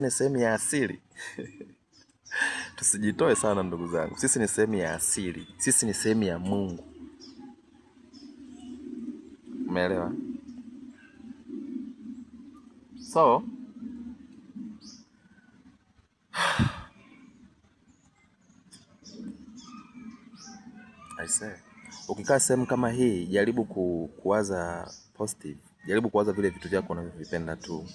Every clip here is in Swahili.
Ni sehemu ya asili. Tusijitoe sana ndugu zangu. Sisi ni sehemu ya asili. Sisi ni sehemu ya Mungu. Umeelewa? So, I say, ukikaa sehemu kama hii, jaribu kuwaza positive. Jaribu kuwaza vile vitu vyako unavyovipenda tu.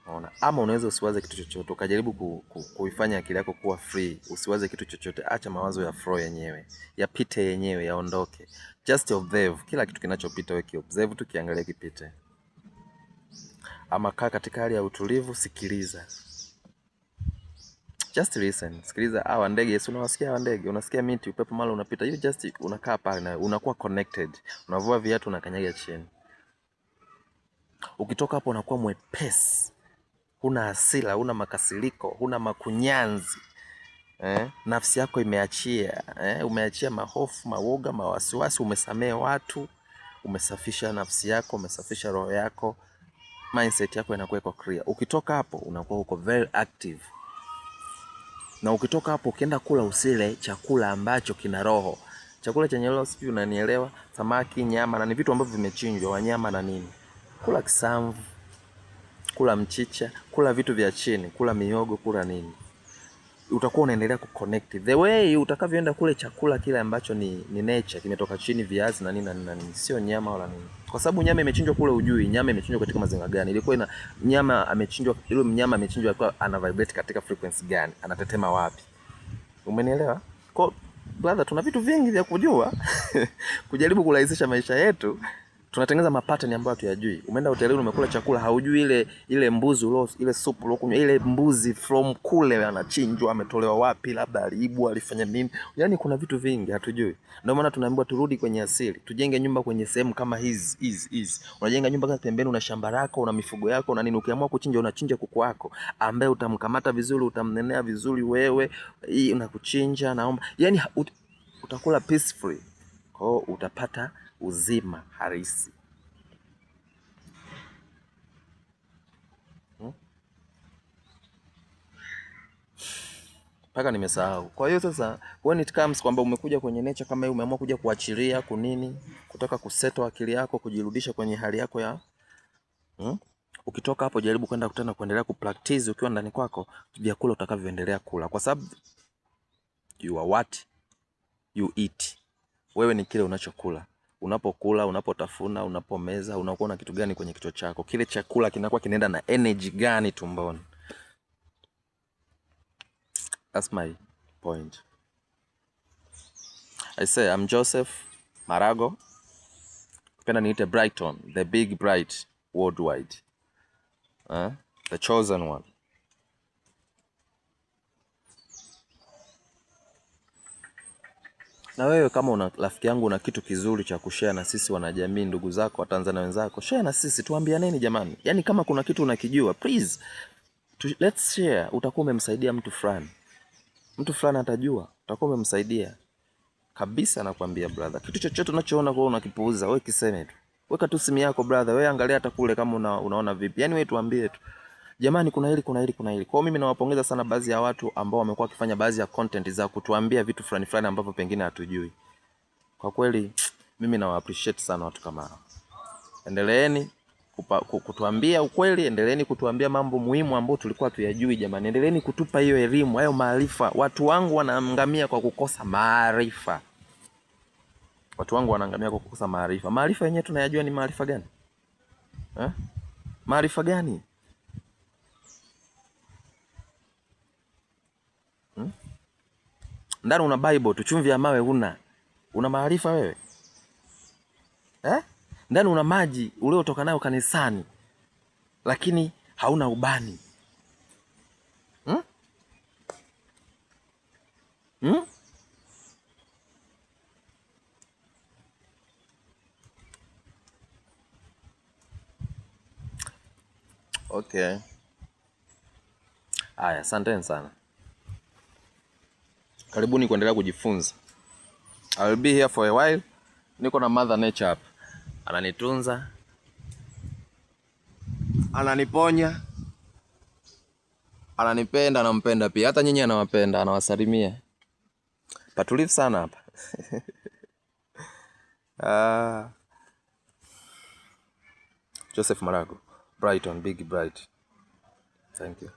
Unaona? Ama unaweza usiwaze kitu chochote, ukajaribu kuifanya akili yako kuwa free. Usiwaze kitu chochote, acha mawazo ya flow yenyewe, yapite yenyewe, yaondoke. Just observe kila kitu kinachopita, wewe kiobserve tu, kiangalia kipite. Ama kaa katika hali ya utulivu, sikiliza. Just listen. Sikiliza hawa ndege, si unawasikia hawa ndege? Unasikia miti, upepo mara unapita. You just unakaa pale na unakuwa connected. Unavua viatu, unakanyaga chini. Ukitoka hapo unakuwa mwepesi. Huna hasira, huna makasiriko, huna makunyanzi. Nafsi yako imeachia, umeachia mahofu, mawoga, mawasiwasi, umesamehe watu, umesafisha nafsi yako, umesafisha roho yako, mindset yako inakuwa iko clear. Ukitoka hapo unakuwa uko very active. Na ukitoka hapo ukienda kula, usile chakula ambacho kina roho. Chakula chenye roho, sijui unanielewa? Samaki, nyama, na ni vitu ambavyo vimechinjwa, wanyama na nini. Kula kisamvu, kula mchicha, kula vitu vya chini, kula mihogo, kula nini. Utakuwa unaendelea kuconnect. The way utakavyoenda kule chakula kile ambacho ni nature, kimetoka chini, viazi na nini na nini, sio nyama wala nini. Kwa sababu nyama imechinjwa kule, ujui nyama imechinjwa katika mazingira gani. Ilikuwa ina nyama amechinjwa, ile mnyama amechinjwa kwa ana vibrate katika frequency gani, anatetema wapi. Umenielewa? Kwa brother, tuna vitu vingi vya kujua kujaribu kurahisisha maisha yetu. Tunatengeneza mapattern ambayo hatuyajui. Umeenda hotelini, umekula chakula, haujui ile mbuzi ile soup ulokunywa, ile mbuzi from kule anachinjwa, ametolewa wapi, labda aliibwa, alifanya nini. Yaani kuna vitu vingi hatujui. Ndio maana tunaambiwa turudi kwenye asili. Tujenge nyumba kwenye sehemu kama hizi. Unajenga nyumba kama pembeni, una shamba lako, una mifugo yako na nini. Ukiamua kuchinja, unachinja kuku wako ambaye utamkamata vizuri, utamnenea vizuri wewe. Hii unakuchinja, naomba. Yaani utakula peacefully. Kwa hiyo utapata uzima halisi. Paka nimesahau. Kwa hiyo sasa, when it comes kwamba umekuja kwenye nature kama hii, umeamua kuja kuachilia kunini, kutaka kuseto akili yako, kujirudisha kwenye hali yako ya ukitoka hapo, jaribu kwenda kutana kuendelea kupractice ukiwa ndani kwako vyakula utakavyoendelea kula, kwa sababu you are what you eat. Wewe ni kile unachokula. Unapokula, unapotafuna, unapomeza, unakuwa na kitu gani kwenye kichwa chako. Kile chakula kinakuwa kinaenda na energy gani tumboni. That's my point. I say I'm Joseph Marago. Penda niite Brighton, the big bright worldwide. The chosen one. Na wewe kama una rafiki yangu, una kitu kizuri cha kushare na sisi wanajamii, ndugu zako, Watanzania wenzako, share na sisi, tuambianeni jamani. Yaani kama kuna kitu unakijua, please let's share. Utakuwa umemsaidia mtu fulani. Mtu fulani atajua, utakuwa umemsaidia. Kabisa nakwambia brother. Kitu chochote unachoona kwa unakipuuza, wewe kiseme tu. Weka tu simu yako brother, wewe angalia hata kule kama unaona vipi. Yaani wewe tuambie tu. Jamani, kuna hili. Kwa hiyo mimi nawapongeza sana baadhi ya watu ambao wamekuwa wakifanya baadhi ya content za kutuambia vitu fulani ambavyo pengine hatujui. Kwa kweli mimi nawa appreciate sana watu kama hao. Endeleeni kutuambia ukweli, endeleeni kutuambia mambo muhimu ambayo tulikuwa tuyajui jamani. Endeleeni kutupa hiyo elimu, hayo maarifa. Watu wangu wanaangamia kwa kukosa maarifa. Maarifa yenyewe tunayajua ni maarifa gani? Maarifa gani? Ndani una Bible tu, chumvi ya mawe una maarifa wewe? Ndani una maji uliotoka nayo kanisani, lakini hauna ubani. Okay. Haya, asanteni sana. Karibuni kuendelea kujifunza. I will be here for a while. Niko na Mother Nature hapa. Ananitunza, ananiponya, ananipenda, anampenda pia. Hata nyinyi anawapenda, anawasalimia. Patulivu sana hapa. Joseph Marago, Brighton, Big Bright. Thank you.